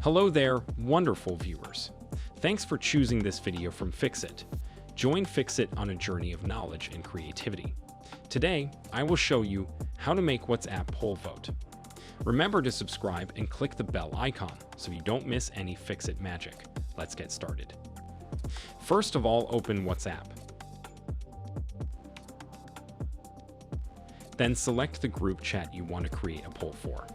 Hello there, wonderful viewers. Thanks for choosing this video from Fixit. Join Fixit on a journey of knowledge and creativity. Today, I will show you how to make WhatsApp poll vote. Remember to subscribe and click the bell icon so you don't miss any Fixit magic. Let's get started. First of all, open WhatsApp. Then select the group chat you want to create a poll for.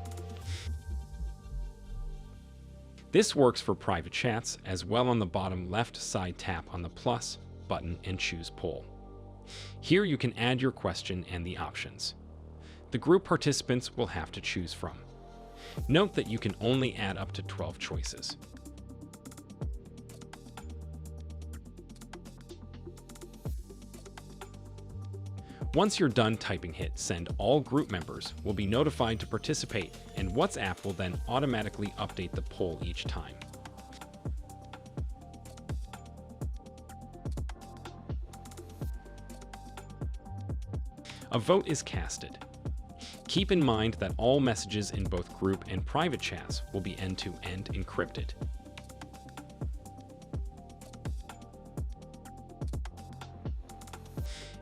This works for private chats as well. On the bottom left side, tap on the plus button and choose poll. Here you can add your question and the options. The group participants will have to choose from. Note that you can only add up to 12 choices. Once you're done typing, hit send. All group members will be notified to participate, and WhatsApp will then automatically update the poll each time. A vote is casted. Keep in mind that all messages in both group and private chats will be end-to-end encrypted.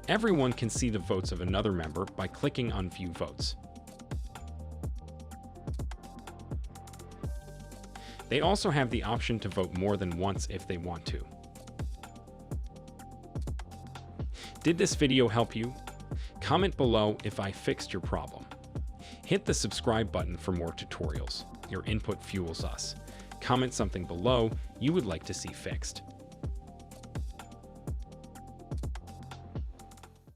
Everyone can see the votes of another member by clicking on View Votes. They also have the option to vote more than once if they want to. Did this video help you? Comment below if I fixed your problem. Hit the subscribe button for more tutorials. Your input fuels us. Comment something below you would like to see fixed.